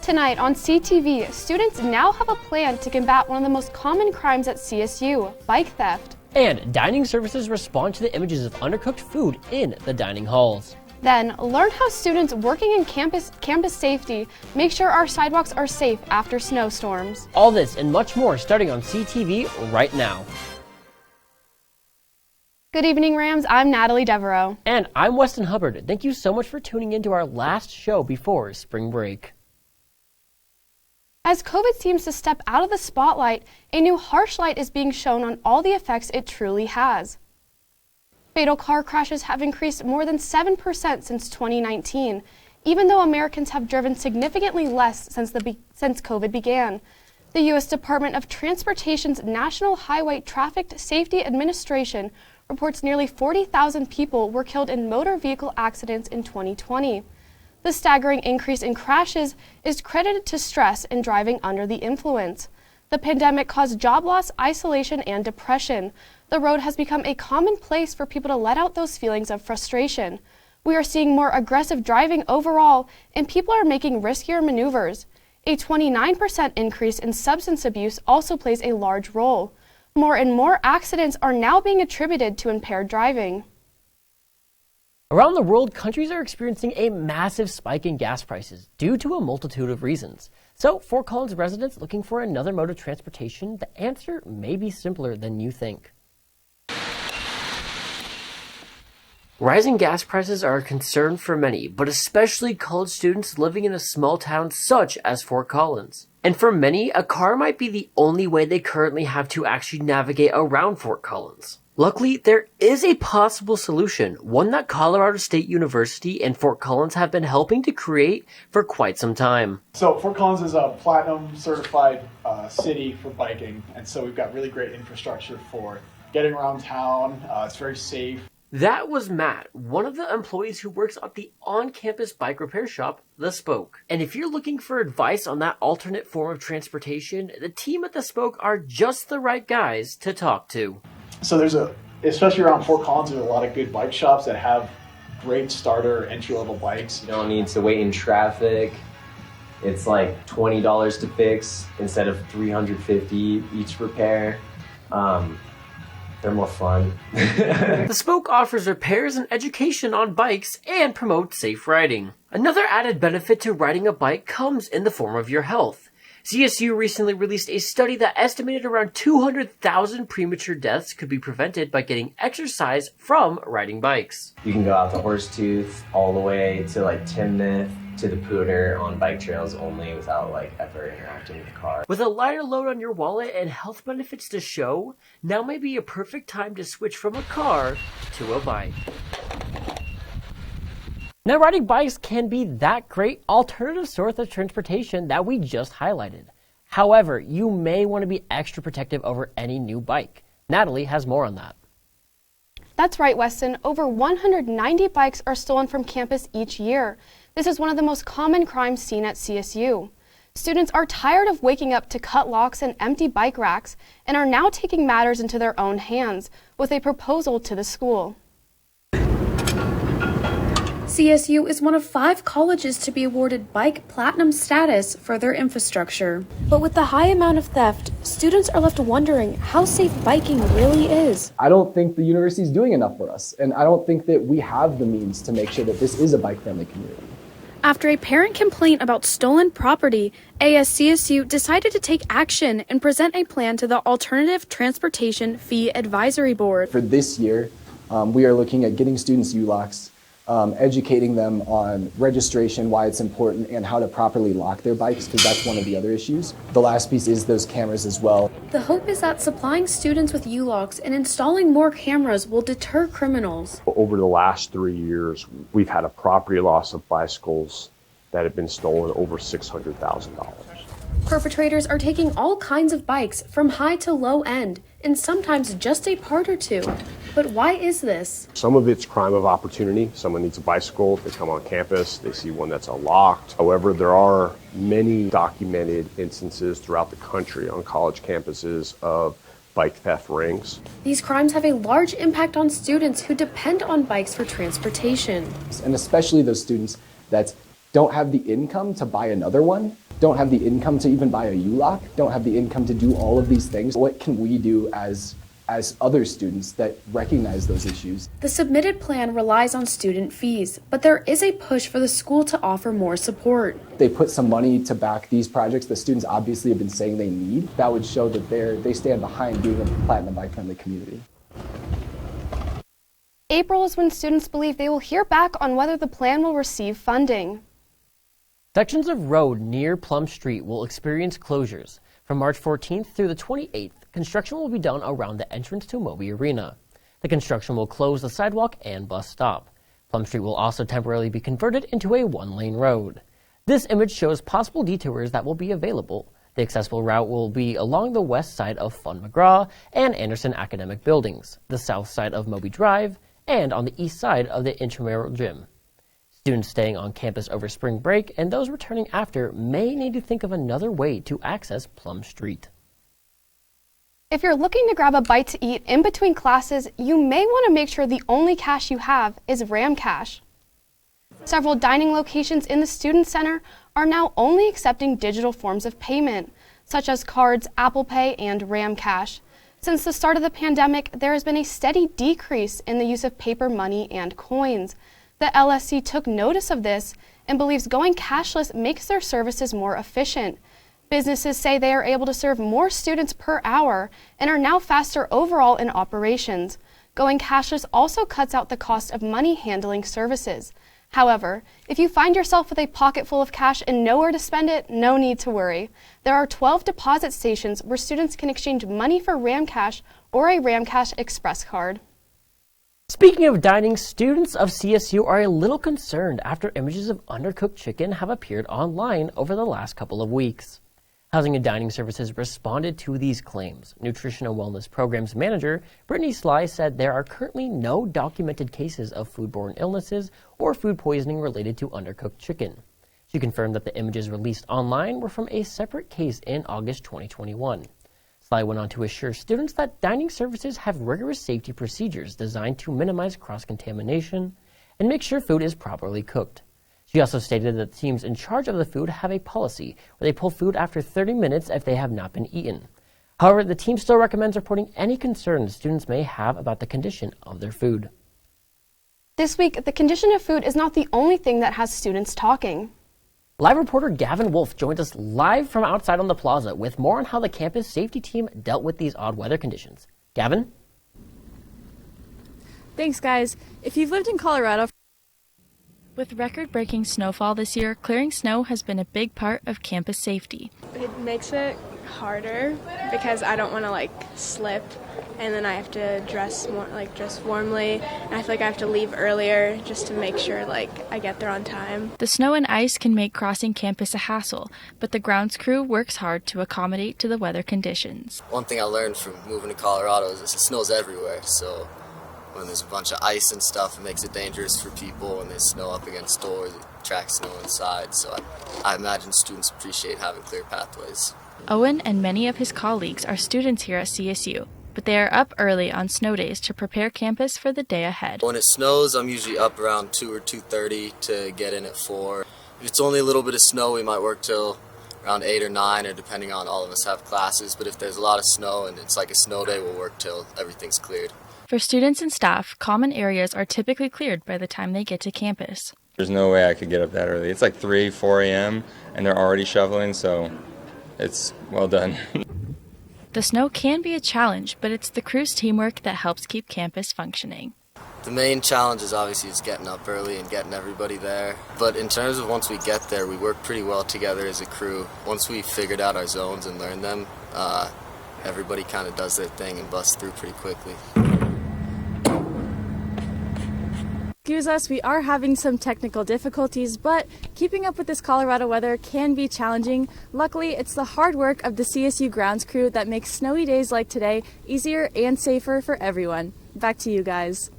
Tonight on CTV, students now have a plan to combat one of the most common crimes at CSU, bike theft. And dining services respond to the images of undercooked food in the dining halls. Then, learn how students working in campus safety make sure our sidewalks are safe after snowstorms. All this and much more starting on CTV right now. Good evening, Rams. I'm Natalie Devereaux. And I'm Weston Hubbard. Thank you so much for tuning in to our last show before spring break. As COVID seems to step out of the spotlight, a new harsh light is being shown on all the effects it truly has. Fatal car crashes have increased more than 7% since 2019, even though Americans have driven significantly less since COVID began. The U.S. Department of Transportation's National Highway Traffic Safety Administration reports nearly 40,000 people were killed in motor vehicle accidents in 2020. The staggering increase in crashes is credited to stress and driving under the influence. The pandemic caused job loss, isolation, and depression. The road has become a common place for people to let out those feelings of frustration. We are seeing more aggressive driving overall, and people are making riskier maneuvers. A 29% increase in substance abuse also plays a large role. More and more accidents are now being attributed to impaired driving. Around the world, countries are experiencing a massive spike in gas prices due to a multitude of reasons. So, Fort Collins residents looking for another mode of transportation, the answer may be simpler than you think. Rising gas prices are a concern for many, but especially college students living in a small town such as Fort Collins. And for many, a car might be the only way they currently have to actually navigate around Fort Collins. Luckily, there is a possible solution, one that Colorado State University and Fort Collins have been helping to create for quite some time. So Fort Collins is a platinum certified city for biking, and so we've got really great infrastructure for getting around town. It's very safe. That was Matt, one of the employees who works at the on-campus bike repair shop, The Spoke. And if you're looking for advice on that alternate form of transportation, the team at The Spoke are just the right guys to talk to. So especially around Fort Collins, there's a lot of good bike shops that have great starter entry-level bikes. You don't need to wait in traffic. It's like $20 to fix instead of $350 each repair. They're more fun. The Spoke offers repairs and education on bikes and promotes safe riding. Another added benefit to riding a bike comes in the form of your health. CSU recently released a study that estimated around 200,000 premature deaths could be prevented by getting exercise from riding bikes. You can go out to Horsetooth all the way to like Timnath to the Pooter on bike trails only without ever interacting with the car. With a lighter load on your wallet and health benefits to show, now may be a perfect time to switch from a car to a bike. Now, riding bikes can be that great alternative source of transportation that we just highlighted. However, you may want to be extra protective over any new bike. Natalie has more on that. That's right, Weston. Over 190 bikes are stolen from campus each year. This is one of the most common crimes seen at CSU. Students are tired of waking up to cut locks and empty bike racks and are now taking matters into their own hands with a proposal to the school. CSU is one of 5 colleges to be awarded Bike Platinum status for their infrastructure. But with the high amount of theft, students are left wondering how safe biking really is. I don't think the university is doing enough for us, and I don't think that we have the means to make sure that this is a bike-friendly community. After a parent complaint about stolen property, ASCSU decided to take action and present a plan to the Alternative Transportation Fee Advisory Board. For this year, we are looking at getting students ULOCs, educating them on registration, why it's important, and how to properly lock their bikes, because that's one of the other issues. The last piece is those cameras as well. The hope is that supplying students with ULOCs and installing more cameras will deter criminals. Over the last 3 years, we've had a property loss of bicycles that have been stolen over $600,000. Perpetrators are taking all kinds of bikes from high to low end, and sometimes just a part or two. But why is this? Some of it's crime of opportunity. Someone needs a bicycle, they come on campus, they see one that's unlocked. However, there are many documented instances throughout the country on college campuses of bike theft rings. These crimes have a large impact on students who depend on bikes for transportation. And especially those students that don't have the income to buy another one. don't have the income to even buy a U-lock, don't have the income to do all of these things. What can we do as other students that recognize those issues? The submitted plan relies on student fees, but there is a push for the school to offer more support. They put some money to back these projects that students obviously have been saying they need. That would show that they stand behind being a platinum bike-friendly community. April is when students believe they will hear back on whether the plan will receive funding. Sections of road near Plum Street will experience closures. From March 14th through the 28th, construction will be done around the entrance to Moby Arena. The construction will close the sidewalk and bus stop. Plum Street will also temporarily be converted into a one-lane road. This image shows possible detours that will be available. The accessible route will be along the west side of Fun McGraw and Anderson Academic Buildings, the south side of Moby Drive, and on the east side of the intramural gym. Students staying on campus over spring break and those returning after may need to think of another way to access Plum Street. If you're looking to grab a bite to eat in between classes, you may want to make sure the only cash you have is RAM cash. Several dining locations in the Student Center are now only accepting digital forms of payment, such as cards, Apple Pay, and RAM cash. Since the start of the pandemic, there has been a steady decrease in the use of paper money and coins. The LSC took notice of this and believes going cashless makes their services more efficient. Businesses say they are able to serve more students per hour and are now faster overall in operations. Going cashless also cuts out the cost of money handling services. However, if you find yourself with a pocket full of cash and nowhere to spend it, no need to worry. There are 12 deposit stations where students can exchange money for RAM cash or a RAM cash express card. Speaking of dining, students of CSU are a little concerned after images of undercooked chicken have appeared online over the last couple of weeks. Housing and Dining Services responded to these claims. Nutrition and Wellness Programs Manager Brittany Sly said there are currently no documented cases of foodborne illnesses or food poisoning related to undercooked chicken. She confirmed that the images released online were from a separate case in August 2021. Sly went on to assure students that dining services have rigorous safety procedures designed to minimize cross-contamination and make sure food is properly cooked. She also stated that the teams in charge of the food have a policy where they pull food after 30 minutes if they have not been eaten. However, the team still recommends reporting any concerns students may have about the condition of their food. This week, the condition of food is not the only thing that has students talking. Live reporter Gavin Wolf joined us live from outside on the plaza with more on how the campus safety team dealt with these odd weather conditions. Gavin? Thanks, guys. If you've lived in Colorado, with record-breaking snowfall this year, clearing snow has been a big part of campus safety. It makes it harder because I don't want to slip, and then I have to dress warmly, and I feel like I have to leave earlier just to make sure I get there on time. The snow and ice can make crossing campus a hassle, but the grounds crew works hard to accommodate to the weather conditions. One thing I learned from moving to Colorado is it snows everywhere, so when there's a bunch of ice and stuff, it makes it dangerous for people when they snow up against doors, it tracks snow inside, so I imagine students appreciate having clear pathways. Owen and many of his colleagues are students here at CSU, but they are up early on snow days to prepare campus for the day ahead. When it snows, I'm usually up around 2 or 2:30 to get in at 4. If it's only a little bit of snow, we might work till around 8 or 9, or depending on all of us have classes, but if there's a lot of snow and it's like a snow day, we'll work till everything's cleared. For students and staff, common areas are typically cleared by the time they get to campus. There's no way I could get up that early. It's 3, 4 a.m. and they're already shoveling, so it's well done. The snow can be a challenge, but it's the crew's teamwork that helps keep campus functioning. The main challenge is obviously getting up early and getting everybody there. But in terms of once we get there, we work pretty well together as a crew. Once we figured out our zones and learned them, everybody kind of does their thing and busts through pretty quickly. Excuse us, we are having some technical difficulties, but keeping up with this Colorado weather can be challenging. Luckily, it's the hard work of the CSU grounds crew that makes snowy days like today easier and safer for everyone. Back to you guys.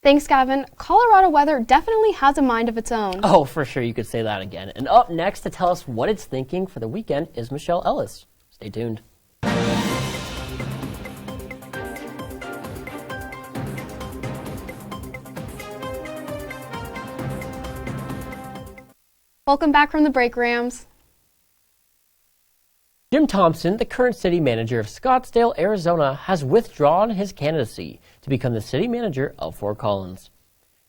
Thanks, Gavin. Colorado weather definitely has a mind of its own. Oh, for sure, you could say that again. And up next to tell us what it's thinking for the weekend is Michelle Ellis. Stay tuned. Welcome back from the break, Rams. Jim Thompson, the current city manager of Scottsdale, Arizona, has withdrawn his candidacy to become the city manager of Fort Collins.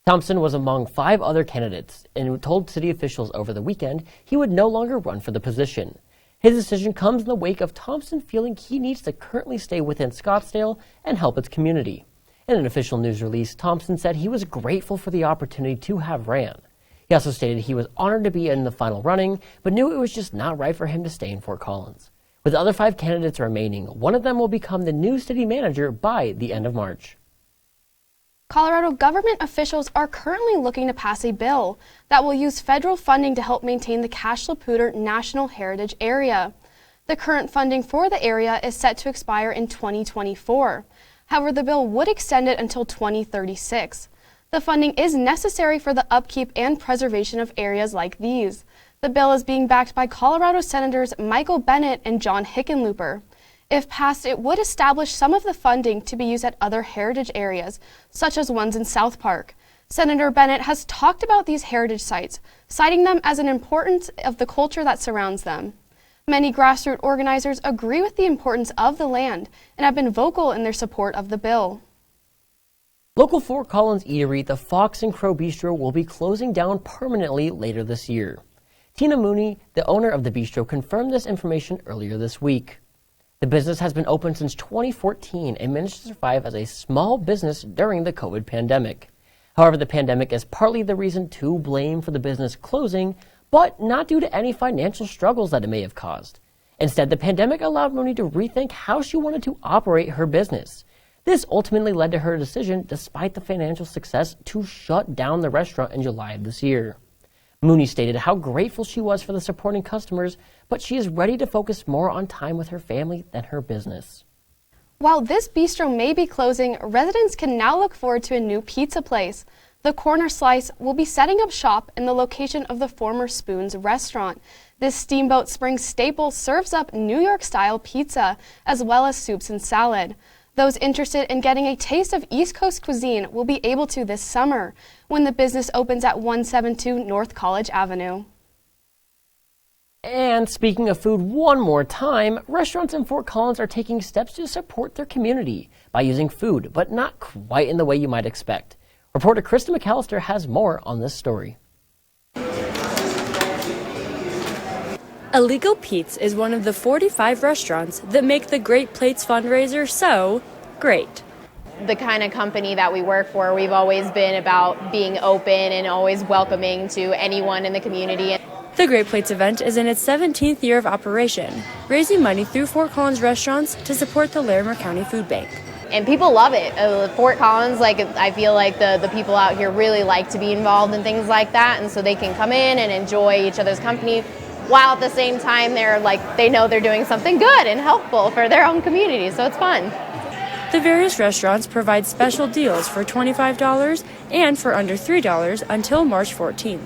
Thompson was among 5 other candidates and told city officials over the weekend he would no longer run for the position. His decision comes in the wake of Thompson feeling he needs to currently stay within Scottsdale and help its community. In an official news release, Thompson said he was grateful for the opportunity to have ran. He also stated he was honored to be in the final running, but knew it was just not right for him to stay in Fort Collins. With the other 5 candidates remaining, one of them will become the new city manager by the end of March. Colorado government officials are currently looking to pass a bill that will use federal funding to help maintain the Cache-la-Poudre National Heritage Area. The current funding for the area is set to expire in 2024. However, the bill would extend it until 2036. The funding is necessary for the upkeep and preservation of areas like these. The bill is being backed by Colorado Senators Michael Bennet and John Hickenlooper. If passed, it would establish some of the funding to be used at other heritage areas, such as ones in South Park. Senator Bennet has talked about these heritage sites, citing them as an importance of the culture that surrounds them. Many grassroots organizers agree with the importance of the land and have been vocal in their support of the bill. Local Fort Collins eatery, the Fox and Crow Bistro, will be closing down permanently later this year. Tina Mooney, the owner of the bistro, confirmed this information earlier this week. The business has been open since 2014 and managed to survive as a small business during the COVID pandemic. However, the pandemic is partly the reason to blame for the business closing, but not due to any financial struggles that it may have caused. Instead, the pandemic allowed Mooney to rethink how she wanted to operate her business. This ultimately led to her decision, despite the financial success, to shut down the restaurant in July of this year. Mooney stated how grateful she was for the supporting customers, but she is ready to focus more on time with her family than her business. While this bistro may be closing, residents can now look forward to a new pizza place. The Corner Slice will be setting up shop in the location of the former Spoon's restaurant. This Steamboat Springs staple serves up New York-style pizza, as well as soups and salad. Those interested in getting a taste of East Coast cuisine will be able to this summer, when the business opens at 172 North College Avenue. And speaking of food one more time, restaurants in Fort Collins are taking steps to support their community by using food, but not quite in the way you might expect. Reporter Krista McAllister has more on this story. Illegal Pete's is one of the 45 restaurants that make the Great Plates Fundraiser so great. The kind of company that we work for, we've always been about being open and always welcoming to anyone in the community. The Great Plates event is in its 17th year of operation, raising money through Fort Collins restaurants to support the Larimer County Food Bank. And people love it. Fort Collins, I feel like the people out here really like to be involved in things like that, and so they can come in and enjoy each other's company, while at the same time they know they're doing something good and helpful for their own community, so it's fun. The various restaurants provide special deals for $25 and for under $3 until March 14th.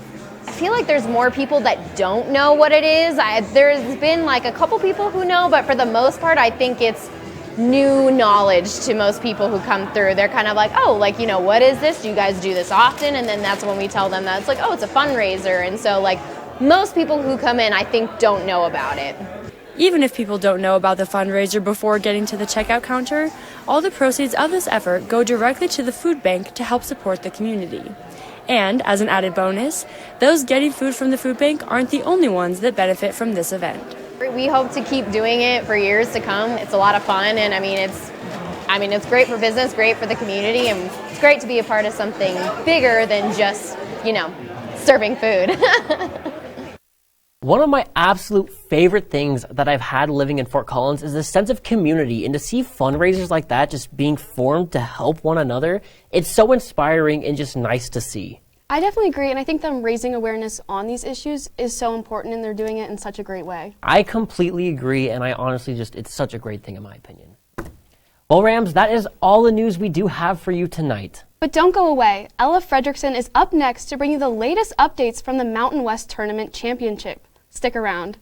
I feel like there's more people that don't know what it is. There's been a couple people who know, but for the most part, I think it's new knowledge to most people who come through. They're kind of like, oh, what is this? Do you guys do this often? And then that's when we tell them that it's oh, it's a fundraiser. And so most people who come in, I think, don't know about it. Even if people don't know about the fundraiser before getting to the checkout counter, all the proceeds of this effort go directly to the food bank to help support the community. And as an added bonus, those getting food from the food bank aren't the only ones that benefit from this event. We hope to keep doing it for years to come. It's a lot of fun, and it's great for business, great for the community, and it's great to be a part of something bigger than just, serving food. One of my absolute favorite things that I've had living in Fort Collins is the sense of community, and to see fundraisers like that just being formed to help one another, it's so inspiring and just nice to see. I definitely agree, and I think them raising awareness on these issues is so important, and they're doing it in such a great way. I completely agree, and I honestly it's such a great thing in my opinion. Well, Rams, that is all the news we do have for you tonight. But don't go away. Ella Fredrickson is up next to bring you the latest updates from the Mountain West Tournament Championship. Stick around.